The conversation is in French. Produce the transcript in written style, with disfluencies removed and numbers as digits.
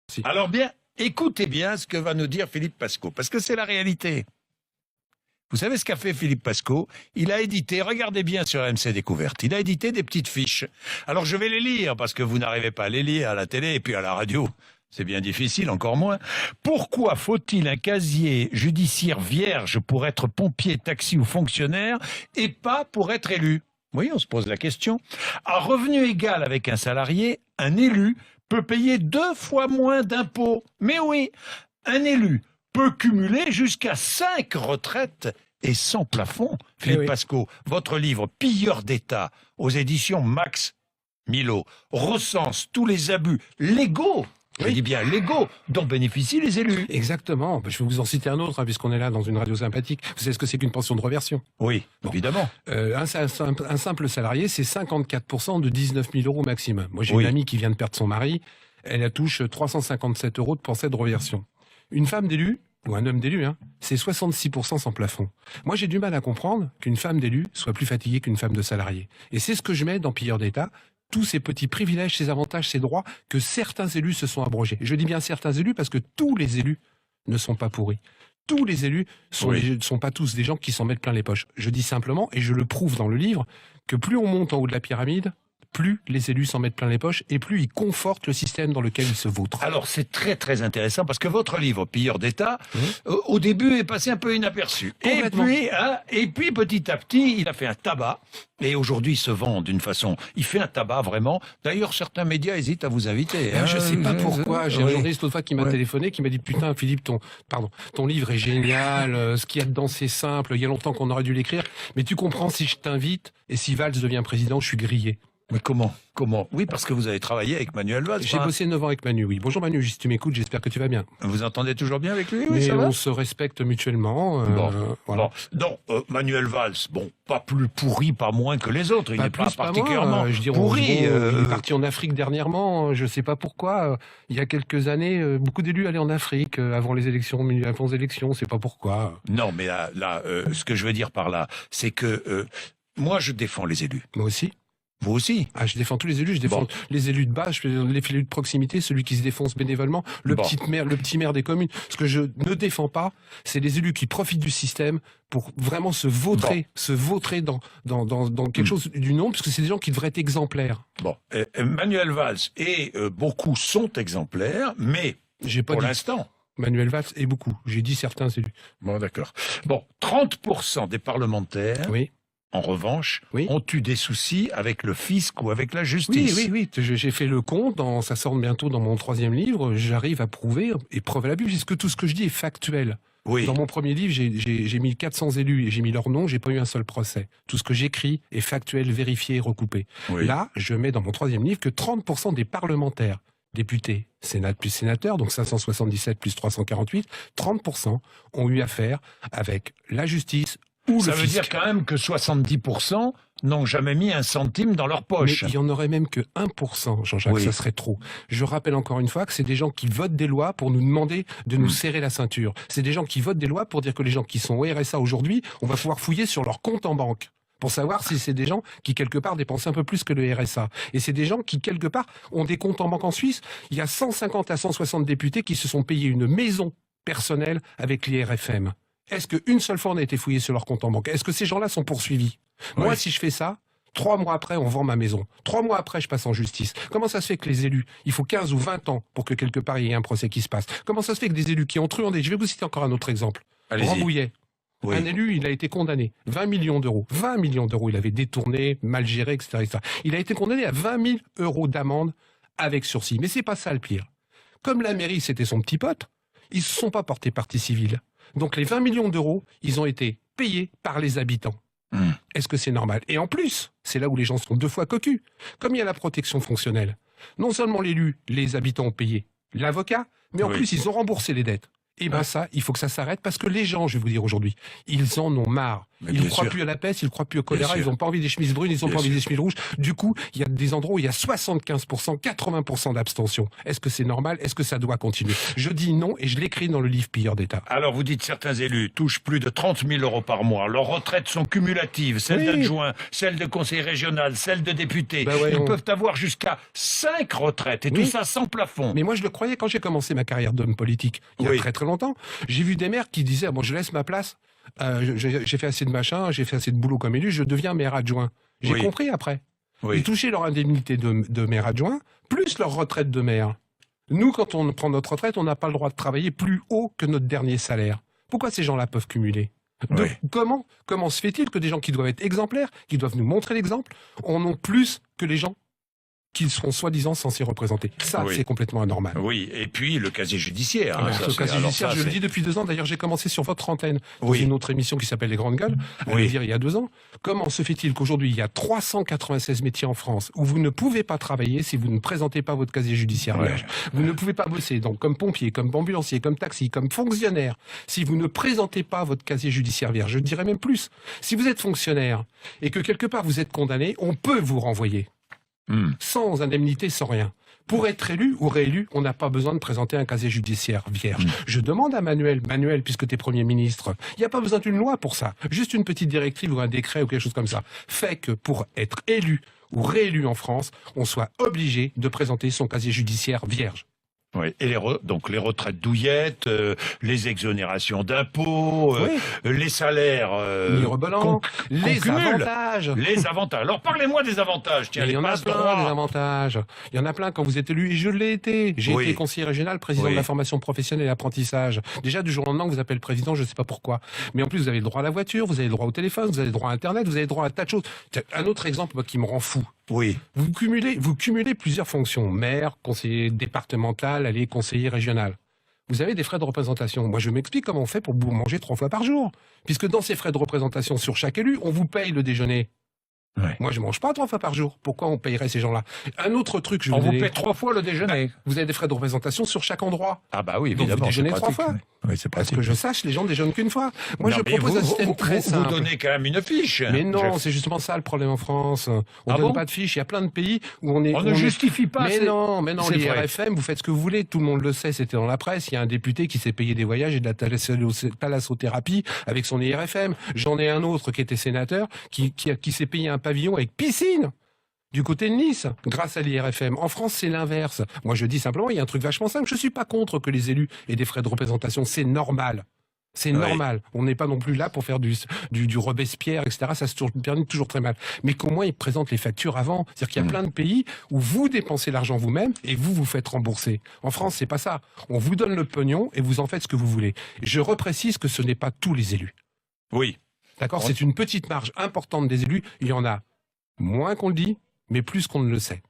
Si. Alors bien, écoutez bien ce que va nous dire Philippe Pascaud, parce que c'est la réalité. Vous savez ce qu'a fait Philippe Pascaud? Il a édité, regardez bien sur MC Découverte, il a édité des petites fiches. Alors je vais les lire, parce que vous n'arrivez pas à les lire à la télé et puis à la radio. C'est bien difficile, encore moins. Pourquoi faut-il un casier judiciaire vierge pour être pompier, taxi ou fonctionnaire et pas pour être élu? Oui, on se pose la question. À revenu égal avec un salarié, un élu peut payer 2 fois moins d'impôts. Mais oui, un élu peut cumuler jusqu'à 5 retraites et sans plafond. Philippe Pascaud, votre livre « Pilleurs d'État » aux éditions Max Milo recense tous les abus légaux, je dis bien légaux, dont bénéficient les élus. Exactement. Je vais vous en citer un autre, puisqu'on est là dans une radio sympathique. Vous savez ce que c'est qu'une pension de réversion? Oui, évidemment. Un simple salarié, c'est 54% de 19 000 euros maximum. Moi, j'ai une amie qui vient de perdre son mari. Elle touche 357 euros de pension de réversion. Une femme d'élu, ou un homme d'élu, c'est 66% sans plafond. Moi, j'ai du mal à comprendre qu'une femme d'élu soit plus fatiguée qu'une femme de salarié. Et c'est ce que je mets dans Pilleurs d'État. Tous ces petits privilèges, ces avantages, ces droits que certains élus se sont abrogés. Je dis bien certains élus parce que tous les élus ne sont pas pourris. Tous les élus ne sont pas tous des gens qui s'en mettent plein les poches. Je dis simplement, et je le prouve dans le livre, que plus on monte en haut de la pyramide, plus les élus s'en mettent plein les poches et plus ils confortent le système dans lequel ils se vautrent. Alors c'est très très intéressant parce que votre livre Pilleurs d'État, au début est passé un peu inaperçu. Et puis petit à petit, il a fait un tabac et aujourd'hui il se vend d'une façon. Il fait un tabac vraiment. D'ailleurs certains médias hésitent à vous inviter. Je sais pas pourquoi. J'ai un journaliste l'autre fois qui m'a téléphoné, qui m'a dit putain Philippe, ton livre est génial. Ce qu'il y a dedans c'est simple. Il y a longtemps qu'on aurait dû l'écrire. Mais tu comprends, si je t'invite et si Valls devient président, je suis grillé. Mais comment? Oui, parce que vous avez travaillé avec Manuel Valls. J'ai bossé 9 ans avec Manu, oui. Bonjour Manu, si tu m'écoutes, j'espère que tu vas bien. Vous entendez toujours bien avec lui? Oui, mais on se respecte mutuellement. Voilà. Donc, Manuel Valls, pas plus pourri, pas moins que les autres. Il n'est pas particulièrement pourri. Il est parti en Afrique dernièrement, je ne sais pas pourquoi. Il y a quelques années, beaucoup d'élus allaient en Afrique avant les élections, avant les élections, c'est pas pourquoi. Non, mais là ce que je veux dire par là, c'est que moi, je défends les élus. Moi aussi. Vous aussi? Je défends tous les élus, je défends les élus de base, les élus de proximité, celui qui se défonce bénévolement, le petit maire des communes. Ce que je ne défends pas, c'est les élus qui profitent du système pour vraiment se vautrer dans quelque chose du nom, parce que c'est des gens qui devraient être exemplaires. Manuel Valls et beaucoup sont exemplaires, mais pour l'instant... Manuel Valls et beaucoup. J'ai dit certains élus. Bon, d'accord. 30% des parlementaires... En revanche, ont eu des soucis avec le fisc ou avec la justice. Oui. J'ai fait le compte, ça sort bientôt dans mon 3e livre, j'arrive à prouver, et preuve à la puisque tout ce que je dis est factuel. Dans mon premier livre, j'ai mis 400 élus et j'ai mis leur nom, j'ai pas eu un seul procès. Tout ce que j'écris est factuel, vérifié, recoupé. Là, je mets dans mon 3e livre que 30% des parlementaires, députés, Sénat plus sénateurs, donc 577 plus 348, 30% ont eu affaire avec la justice. Ça veut dire quand même que 70% n'ont jamais mis un centime dans leur poche. Mais il y en aurait même que 1%, Jean-Jacques, ça serait trop. Je rappelle encore une fois que c'est des gens qui votent des lois pour nous demander de nous serrer la ceinture. C'est des gens qui votent des lois pour dire que les gens qui sont au RSA aujourd'hui, on va pouvoir fouiller sur leur compte en banque pour savoir si c'est des gens qui, quelque part, dépensent un peu plus que le RSA. Et c'est des gens qui, quelque part, ont des comptes en banque en Suisse. Il y a 150 à 160 députés qui se sont payés une maison personnelle avec l'IRFM. Est-ce qu'une seule fois on a été fouillé sur leur compte en banque? Est-ce que ces gens-là sont poursuivis? Moi, si je fais ça, 3 mois après, on vend ma maison. 3 mois après, je passe en justice. Comment ça se fait que les élus, il faut 15 ou 20 ans pour que quelque part il y ait un procès qui se passe? Comment ça se fait que des élus qui ont truandé, je vais vous citer encore un autre exemple. Rambouillet. Un élu, il a été condamné. 20 millions d'euros. 20 millions d'euros. Il avait détourné, mal géré, etc., etc. Il a été condamné à 20 000 euros d'amende avec sursis. Mais c'est pas ça le pire. Comme la mairie, c'était son petit pote, ils se sont pas portés partie civile. Donc les 20 millions d'euros, ils ont été payés par les habitants. Est-ce que c'est normal? Et en plus, c'est là où les gens sont 2 fois cocus. Comme il y a la protection fonctionnelle, non seulement l'élu, les habitants ont payé l'avocat, mais en plus ils ont remboursé les dettes. Et ça, il faut que ça s'arrête parce que les gens, je vais vous dire aujourd'hui, ils en ont marre. Mais Ils ne bien croient sûr. plus à la peste, ils ne croient plus au Bien choléra, sûr. ils n'ont pas envie des chemises brunes, ils n'ont Bien pas envie sûr. des chemises rouges. Du coup, il y a des endroits où il y a 75%, 80% d'abstention. Est-ce que c'est normal? Est-ce que ça doit continuer? Je dis non et je l'écris dans le livre Pilleur d'État. Alors, vous dites certains élus touchent plus de 30 000 euros par mois. Leurs retraites sont cumulatives. Celles Oui. d'adjoints, celles de conseillers régionaux, celles de députés. Ben ouais, Ils peuvent avoir jusqu'à 5 retraites. Et Oui. tout ça sans plafond. Mais moi, je le croyais quand j'ai commencé ma carrière d'homme politique, il y a Oui. très très longtemps. J'ai vu des maires qui disaient, bon, je laisse ma place, j'ai fait assez de machin, j'ai fait assez de boulot comme élu, je deviens maire adjoint. J'ai Oui. compris après. Oui. Ils touchaient leur indemnité de maire adjoint, plus leur retraite de maire. Nous, quand on prend notre retraite, on n'a pas le droit de travailler plus haut que notre dernier salaire. Pourquoi ces gens-là peuvent cumuler? Oui. Comment se fait-il que des gens qui doivent être exemplaires, qui doivent nous montrer l'exemple, en ont plus que les gens qui seront soi-disant censés représenter? Ça, Oui. c'est complètement anormal. Oui, et puis le casier judiciaire. hein, ça, Ce c'est- casier alors judiciaire, ça, je le c'est- dis depuis 2 ans. D'ailleurs, j'ai commencé sur votre antenne dans Oui. une autre émission qui s'appelle Les Grandes Gueules, à Oui. le dire il y a 2 ans. Comment se fait-il qu'aujourd'hui, il y a 396 métiers en France où vous ne pouvez pas travailler si vous ne présentez pas votre casier judiciaire Ouais. vierge? Vous ne pouvez pas bosser donc comme pompier, comme ambulancier, comme taxi, comme fonctionnaire si vous ne présentez pas votre casier judiciaire vierge. Je dirais même plus. Si vous êtes fonctionnaire et que quelque part vous êtes condamné, on peut vous renvoyer. Sans indemnité, sans rien. Pour être élu ou réélu, on n'a pas besoin de présenter un casier judiciaire vierge. Je demande à Manuel, puisque tu es Premier ministre, il n'y a pas besoin d'une loi pour ça. Juste une petite directive ou un décret ou quelque chose comme ça. Fait que pour être élu ou réélu en France, on soit obligé de présenter son casier judiciaire vierge. Oui. Et donc les retraites douillettes, les exonérations d'impôts, les salaires Mirobolant, les qu'on cumule. avantages. Les avantages. Alors parlez-moi des avantages. Tiens, Mais il y les en a passes plein, des droits. avantages. Il y en a plein quand vous êtes élu, et je l'ai été. J'ai Oui. été conseiller régional, président Oui. de la formation professionnelle et l'apprentissage. Déjà, du jour au lendemain, on vous appelle président, je ne sais pas pourquoi. Mais en plus, vous avez le droit à la voiture, vous avez le droit au téléphone, vous avez le droit à Internet, vous avez le droit à un tas de choses. Tiens, un autre exemple, moi, qui me rend fou. Oui. Vous cumulez plusieurs fonctions. Maire, conseiller départemental, allez, conseiller régional. Vous avez des frais de représentation. Moi, je m'explique comment on fait pour manger 3 fois par jour. Puisque dans ces frais de représentation sur chaque élu, on vous paye le déjeuner. Ouais. Moi, je mange pas 3 fois par jour. Pourquoi on payerait ces gens-là? Un autre truc, je vais On vous vous donner. paie 3 fois le déjeuner. Vous avez des frais de représentation sur chaque endroit. Ah bah oui, Donc, évidemment. vous déjeunez c'est 3 pratique, fois. oui. Oui, c'est Parce pratique. que je sache, les gens déjeunent qu'une fois. Moi, Non, je mais propose un système très vous simple. donnez quand même une fiche. Mais non, c'est justement ça le problème en France. On Ah donne bon pas de fiches. Il y a plein de pays où on est. On ne justifie pas. Mais c'est- non, c'est vrai. l'IRFM, vous faites ce que vous voulez, tout le monde le sait, c'était dans la presse. Il y a un député qui s'est payé des voyages et de la thalassothérapie avec son IRFM. J'en ai un autre qui était sénateur, qui s'est payé un pavillon avec piscine. Du côté de Nice, grâce à l'IRFM. En France, c'est l'inverse. Moi, je dis simplement, il y a un truc vachement simple. Je suis pas contre que les élus aient des frais de représentation. C'est normal. C'est Oui. normal. On n'est pas non plus là pour faire du Robespierre, etc. Ça se termine toujours très mal. Mais qu'au moins, ils présentent les factures avant. C'est-à-dire qu'il y a plein de pays où vous dépensez l'argent vous-même et vous vous faites rembourser. En France, c'est pas ça. On vous donne le pognon et vous en faites ce que vous voulez. Je reprécise que ce n'est pas tous les élus. Oui. D'accord? On- C'est une petite marge importante des élus. Il y en a moins qu'on le dit, mais plus qu'on ne le sait.